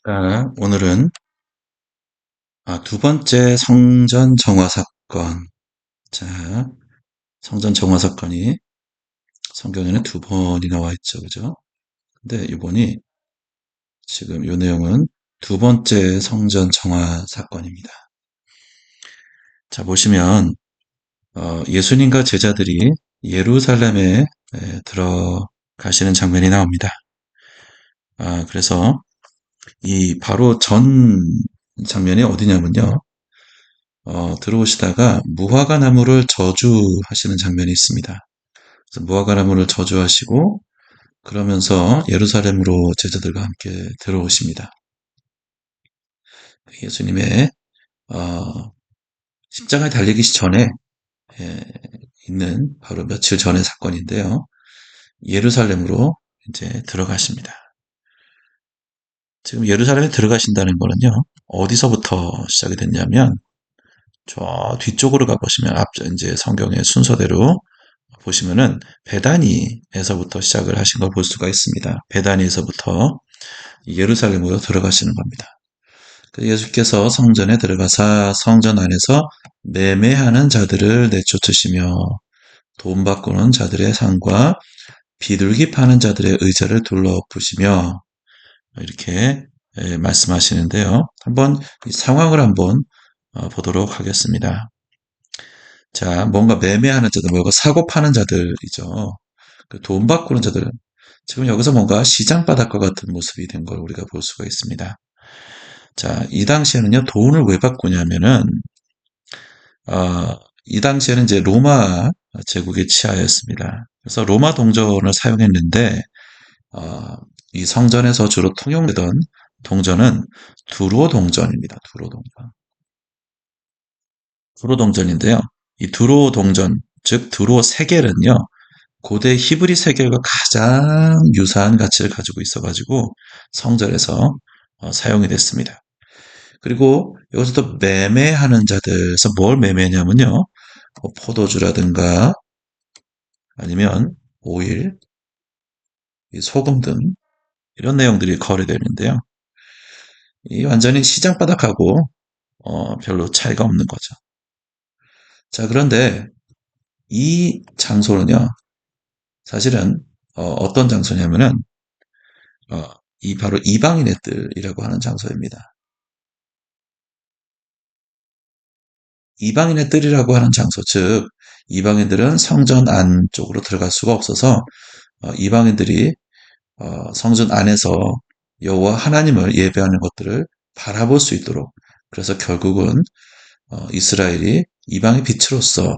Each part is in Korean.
자, 오늘은 두 번째 성전 정화 사건. 자, 성전 정화 사건이 성경에는 두 번이 나와 있죠, 그죠? 근데 이번이 지금 이 내용은 두 번째 성전 정화 사건입니다. 자, 보시면 예수님과 제자들이 예루살렘에 들어가시는 장면이 나옵니다. 그래서 이 바로 전 장면이 어디냐면요. 들어오시다가 무화과 나무를 저주하시는 장면이 있습니다. 그래서 무화과 나무를 저주하시고 그러면서 예루살렘으로 제자들과 함께 들어오십니다. 예수님의 어, 십자가에 달리기 전에 예, 있는 바로 며칠 전의 사건인데요. 예루살렘으로 이제 들어가십니다. 지금 예루살렘에 들어가신다는 거는요. 어디서부터 시작이 됐냐면 저 뒤쪽으로 가보시면 앞서 이제 성경의 순서대로 보시면은 베다니에서부터 시작을 하신 걸 볼 수가 있습니다. 베다니에서부터 예루살렘으로 들어가시는 겁니다. 예수께서 성전에 들어가사 성전 안에서 매매하는 자들을 내쫓으시며 돈 바꾸는 자들의 상과 비둘기 파는 자들의 의자를 둘러엎으시며 이렇게 말씀하시는데요. 한번 이 상황을 한번 보도록 하겠습니다. 자, 뭔가 매매하는 자들, 뭔가 사고 파는 자들이죠. 돈 바꾸는 자들. 지금 여기서 뭔가 시장바닥과 같은 모습이 된 걸 우리가 볼 수가 있습니다. 자, 이 당시에는요, 돈을 왜 바꾸냐면은, 이 당시에는 이제 로마 제국의 치하였습니다. 그래서 로마 동전을 사용했는데, 어, 이 성전에서 주로 통용되던 동전은 두로 동전입니다. 두로 동전. 두로 동전인데요. 이 두로 동전, 즉 두로 세겔은요, 고대 히브리 세계과 가장 유사한 가치를 가지고 있어가지고 성전에서 사용이 됐습니다. 그리고 여기서 또 매매하는 자들에서 뭘 매매냐면요. 포도주라든가 아니면 오일, 소금 등 이런 내용들이 거래되는데요. 이 완전히 시장 바닥하고 별로 차이가 없는 거죠. 자, 그런데 이 장소는요. 사실은 떤 장소냐면은 어, 이 바로 이방인의 뜰이라고 하는 장소입니다. 이방인의 뜰이라고 하는 장소, 즉 이방인들은 성전 안쪽으로 들어갈 수가 없어서 이방인들이 성전 안에서 여호와 하나님을 예배하는 것들을 바라볼 수 있도록 그래서 결국은 이스라엘이 이방의 빛으로서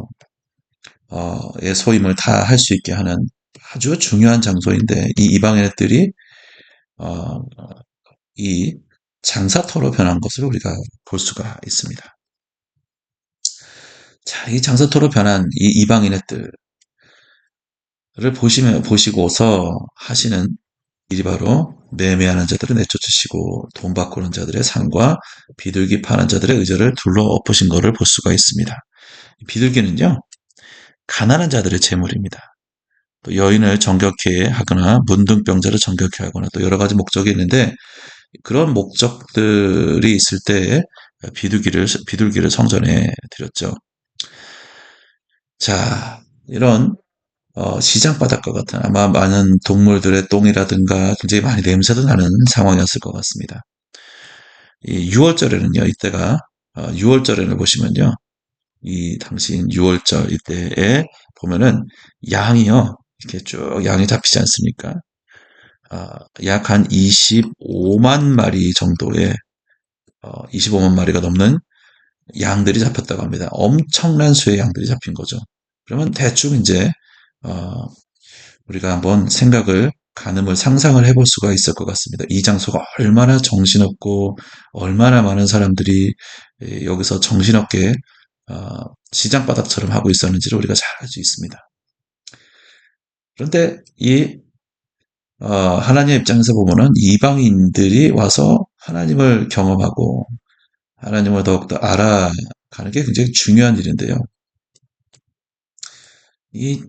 의 소임을 다 할 수 있게 하는 아주 중요한 장소인데 이 이방인의 뜰이 어, 이 장사터로 변한 것을 우리가 볼 수가 있습니다. 자, 이 장사터로 변한 이 이방인의 뜰을 보시고서 하시는 일이 바로 매매하는 자들을 내쫓으시고 돈 바꾸는 자들의 상과 비둘기 파는 자들의 의자를 둘러 엎으신 것을 볼 수가 있습니다. 비둘기는요, 가난한 자들의 재물입니다. 또 여인을 정결케 하거나 문둥병자를 정결케 하거나 또 여러 가지 목적이 있는데 그런 목적들이 있을 때 비둘기를 성전에 드렸죠. 자, 이런 시장 바닥과 같은 아마 많은 동물들의 똥이라든가 굉장히 많이 냄새도 나는 상황이었을 것 같습니다. 이 6월절에는요, 이때가 6월절에는 보시면요, 이 당시인 6월절 이때에 보면은 양이요, 이렇게 쭉 양이 잡히지 않습니까? 약 한 25만 마리 정도의 25만 마리가 넘는 양들이 잡혔다고 합니다. 엄청난 수의 양들이 잡힌 거죠. 그러면 대충 이제 어, 우리가 한번 가늠을 상상을 해볼 수가 있을 것 같습니다. 이 장소가 얼마나 정신없고 얼마나 많은 사람들이 여기서 정신없게 시장바닥처럼 하고 있었는지를 우리가 잘 알 수 있습니다. 그런데 이 하나님의 입장에서 보면은 이방인들이 와서 하나님을 경험하고 하나님을 더욱더 알아가는 게 굉장히 중요한 일인데요. 이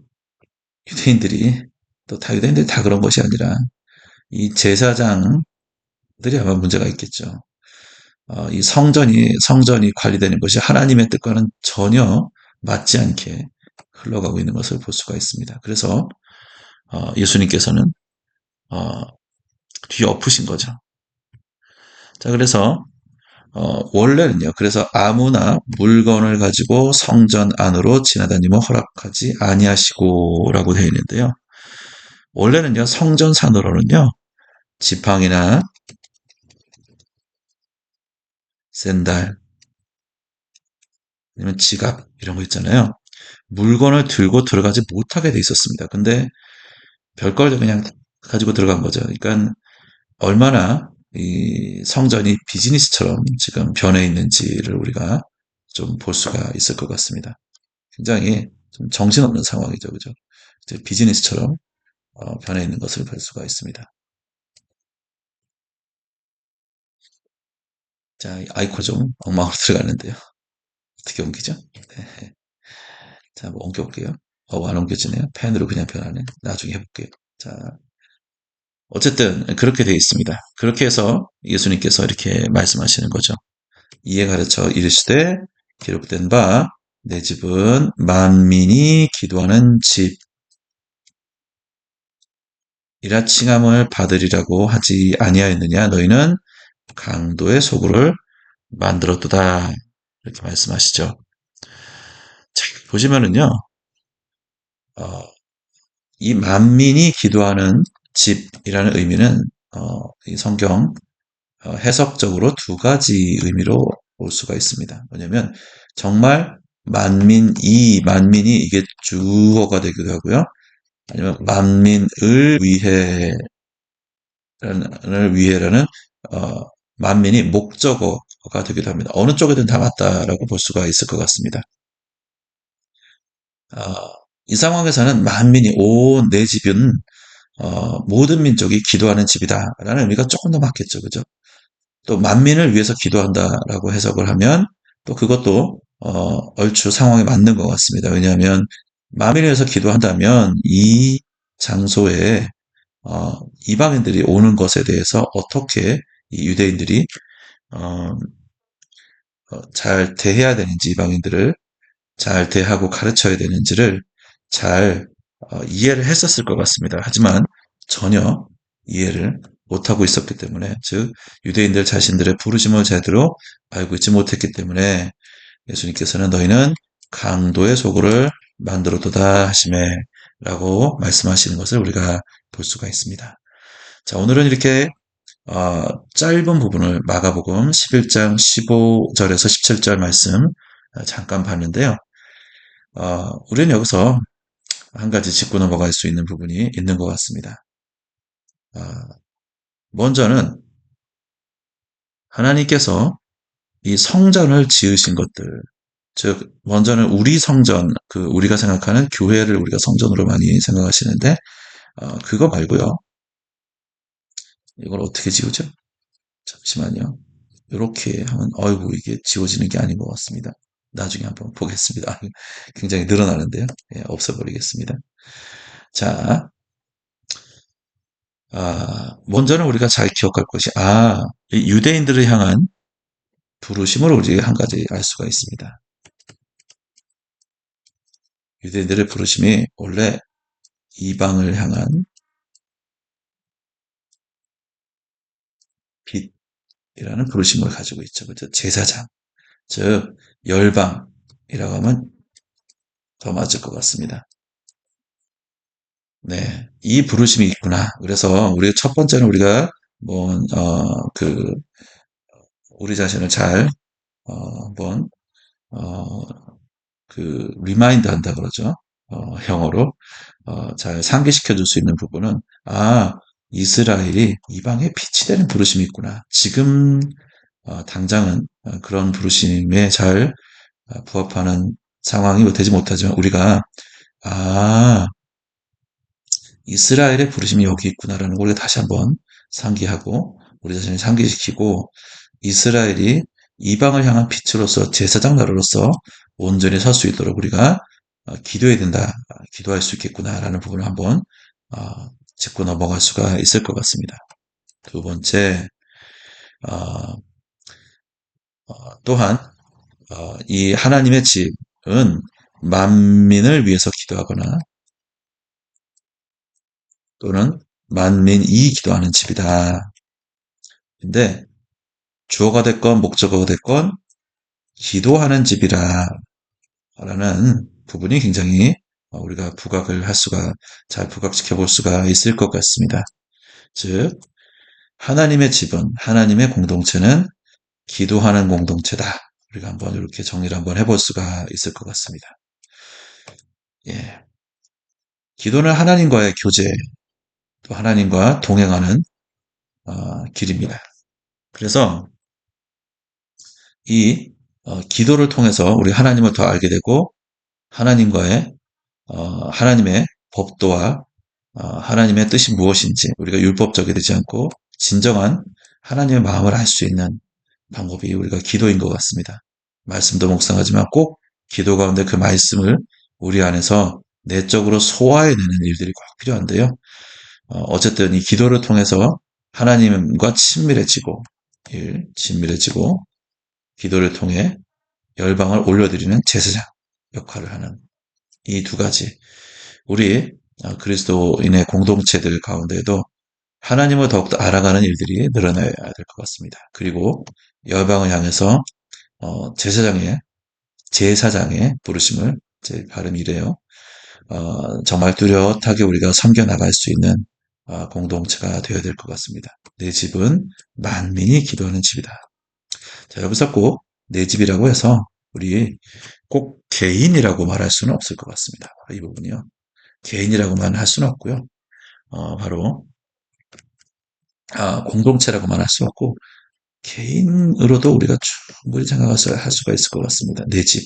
유대인들이 또 다 유대인들이 다 그런 것이 아니라 이 제사장 들이 아마 문제가 있겠죠. 이 성전이 관리되는 것이 하나님의 뜻과는 전혀 맞지 않게 흘러가고 있는 것을 볼 수가 있습니다. 그래서 예수님께서는 어, 뒤엎으신 거죠. 자, 그래서 원래는요. 그래서 아무나 물건을 가지고 성전 안으로 지나다니며 허락하지 아니하시고라고 되어 있는데요. 원래는요. 성전산으로는요. 지팡이나 샌들, 아니면 지갑 이런 거 있잖아요. 물건을 들고 들어가지 못하게 돼 있었습니다. 근데 별걸 그냥 가지고 들어간 거죠. 그러니까 얼마나 이 성전이 비즈니스처럼 지금 변해 있는지를 우리가 좀 볼 수가 있을 것 같습니다. 굉장히 좀 정신없는 상황이죠. 그죠? 이제 비즈니스처럼 변해 있는 것을 볼 수가 있습니다. 자, 아이코 좀 엉망으로 들어가는데요. 어떻게 옮기죠? 네. 자, 한번 옮겨볼게요. 안 옮겨지네요. 펜으로 그냥 변하네. 나중에 해볼게요. 자, 어쨌든 그렇게 되어 있습니다. 그렇게 해서 예수님께서 이렇게 말씀하시는 거죠. 이에 가르쳐 이르시되 기록된 바 내 집은 만민이 기도하는 집이라 칭함을 받으리라고 하지 아니하였느냐. 너희는 강도의 소굴을 만들었도다. 이렇게 말씀하시죠. 자, 보시면은요, 어, 이 만민이 기도하는 집이라는 의미는 이 성경 해석적으로 두 가지 의미로 볼 수가 있습니다. 뭐냐면 정말 만민이 이게 주어가 되기도 하고요. 아니면 만민을 위해라는 만민이 목적어가 되기도 합니다. 어느 쪽에든 다 맞다라고 볼 수가 있을 것 같습니다. 어, 이 상황에서는 만민이 온 내 집은 모든 민족이 기도하는 집이다라는 의미가 조금 더 맞겠죠, 그죠? 또 만민을 위해서 기도한다라고 해석을 하면 또 그것도 얼추 상황에 맞는 것 같습니다. 왜냐하면 만민을 위해서 기도한다면 이 장소에 이방인들이 오는 것에 대해서 어떻게 이 유대인들이 어, 잘 대해야 되는지 이방인들을 잘 대하고 가르쳐야 되는지를 잘 이해를 했었을 것 같습니다. 하지만 전혀 이해를 못하고 있었기 때문에, 즉 유대인들 자신들의 부르심을 제대로 알고 있지 못했기 때문에 예수님께서는 너희는 강도의 소굴을 만들어도다 하심에 라고 말씀하시는 것을 우리가 볼 수가 있습니다. 자, 오늘은 이렇게 짧은 부분을 마가복음 11장 15절에서 17절 말씀 잠깐 봤는데요. 우리는 여기서 한 가지 짚고 넘어갈 수 있는 부분이 있는 것 같습니다. 어, 먼저는 하나님께서 이 성전을 지으신 것들, 즉 먼저는 우리 성전, 우리가 생각하는 교회를 우리가 성전으로 많이 생각하시는데 그거 말고요. 이걸 어떻게 지우죠? 잠시만요. 이렇게 하면 어이구 이게 지워지는 게 아닌 것 같습니다. 나중에 한번 보겠습니다. 굉장히 늘어나는데요. 예, 없애버리겠습니다. 자, 먼저는 우리가 잘 기억할 것이, 이 유대인들을 향한 부르심을 우리가 한 가지 알 수가 있습니다. 유대인들의 부르심이 원래 이방을 향한 빛이라는 부르심을 가지고 있죠. 그죠? 제사장. 즉, 열방이라고 하면 더 맞을 것 같습니다. 네. 이 부르심이 있구나. 그래서 우리가 첫 번째는 우리가 뭐, 우리 자신을 잘, 한번, 어, 리마인드 한다 그러죠. 영어로. 잘 상기시켜 줄 수 있는 부분은, 이스라엘이 이방의 빛이 되는 부르심이 있구나. 지금, 당장은 그런 부르심에 잘 부합하는 상황이 뭐 되지 못하지만 우리가, 아, 이스라엘의 부르심이 여기 있구나라는 걸 우리가 다시 한번 상기하고, 우리 자신을 상기시키고, 이스라엘이 이방을 향한 빛으로서 제사장 나라로서 온전히 설 수 있도록 우리가 기도해야 된다, 기도할 수 있겠구나라는 부분을 한번 짚고 넘어갈 수가 있을 것 같습니다. 두 번째, 어, 또한 이 하나님의 집은 만민을 위해서 기도하거나 또는 만민이 기도하는 집이다. 근데 주어가 됐건 목적어가 됐건 기도하는 집이라 라는 부분이 굉장히 우리가 부각을 할 수가, 잘 부각시켜 볼 수가 있을 것 같습니다. 즉, 하나님의 집은, 하나님의 공동체는 기도하는 공동체다. 우리가 한번 이렇게 정리를 한번 해볼 수가 있을 것 같습니다. 예. 기도는 하나님과의 교제, 또 하나님과 동행하는 길입니다. 그래서 이 기도를 통해서 우리 하나님을 더 알게 되고 하나님과의 하나님의 법도와 하나님의 뜻이 무엇인지 우리가 율법적이 되지 않고 진정한 하나님의 마음을 알 수 있는 방법이 우리가 기도인 것 같습니다. 말씀도 묵상하지만 꼭 기도 가운데 그 말씀을 우리 안에서 내적으로 소화해내는 일들이 꼭 필요한데요. 어쨌든 이 기도를 통해서 하나님과 친밀해지고 기도를 통해 열방을 올려드리는 제사장 역할을 하는 이 두 가지 우리 그리스도인의 공동체들 가운데에도 하나님을 더욱더 알아가는 일들이 늘어나야 될 것 같습니다. 그리고 열방을 향해서 제사장의 부르심을 제 발음이 이래요. 정말 뚜렷하게 우리가 섬겨나갈 수 있는 공동체가 되어야 될 것 같습니다. 내 집은 만민이 기도하는 집이다. 자, 여기서 꼭 내 집이라고 해서 우리 꼭 개인이라고 말할 수는 없을 것 같습니다. 이 부분이요. 개인이라고만 할 수는 없고요. 바로 공동체라고만 할 수 없고 개인으로도 우리가 충분히 생각할 수가 있을 것 같습니다. 내 집,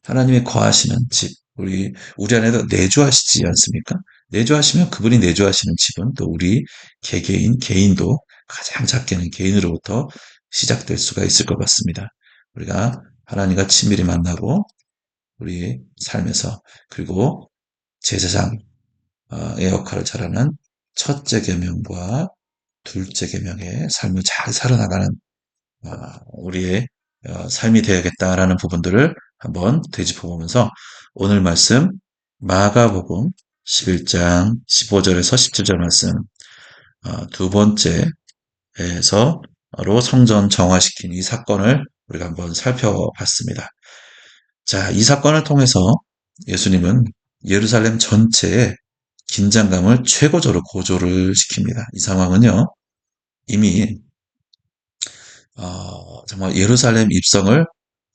하나님이 거하시는 집, 우리 안에도 내주하시지 않습니까? 내주하시면 그분이 내주하시는 집은 또 우리 개인도 가장 작게는 개인으로부터 시작될 수가 있을 것 같습니다. 우리가 하나님과 친밀히 만나고 우리 삶에서 그리고 제사장의 역할을 잘하는 첫째 계명과 둘째 계명의 삶을 잘 살아나가는 우리의 삶이 되어야겠다라는 부분들을 한번 되짚어보면서 오늘 말씀 마가복음 11장 15절에서 17절 말씀 두 번째에서로 성전 정화시킨 이 사건을 우리가 한번 살펴봤습니다. 자, 이 사건을 통해서 예수님은 예루살렘 전체에 긴장감을 최고조로 고조를 시킵니다. 이 상황은요, 이미 정말 예루살렘 입성을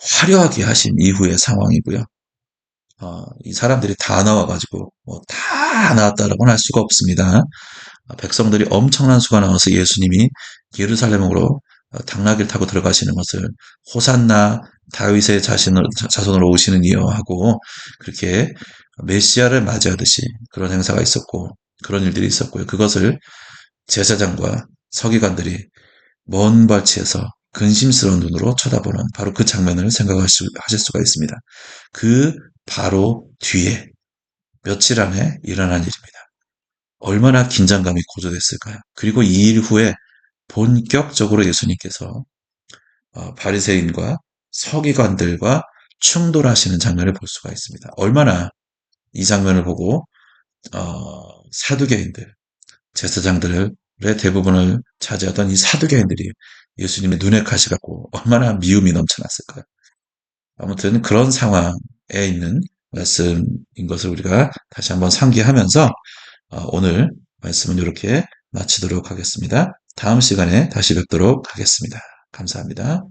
화려하게 하신 이후의 상황이고요. 이 사람들이 다 나와가지고 다 나왔다라고는 할 수가 없습니다. 백성들이 엄청난 수가 나와서 예수님이 예루살렘으로 당나귀를 타고 들어가시는 것을 호산나 다윗의 자손으로 오시는 이여 하고 그렇게 메시아를 맞이하듯이 그런 행사가 있었고 그런 일들이 있었고요. 그것을 제사장과 서기관들이 먼 발치에서 근심스러운 눈으로 쳐다보는 바로 그 장면을 생각하실 수가 있습니다. 그 바로 뒤에 며칠 안에 일어난 일입니다. 얼마나 긴장감이 고조됐을까요? 그리고 이 일 후에 본격적으로 예수님께서 바리새인과 서기관들과 충돌하시는 장면을 볼 수가 있습니다. 얼마나 이 장면을 보고 사두개인들, 제사장들의 대부분을 차지하던 이 사두개인들이 예수님의 눈에 가시갖고 얼마나 미움이 넘쳐났을까요? 아무튼 그런 상황에 있는 말씀인 것을 우리가 다시 한번 상기하면서 오늘 말씀은 이렇게 마치도록 하겠습니다. 다음 시간에 다시 뵙도록 하겠습니다. 감사합니다.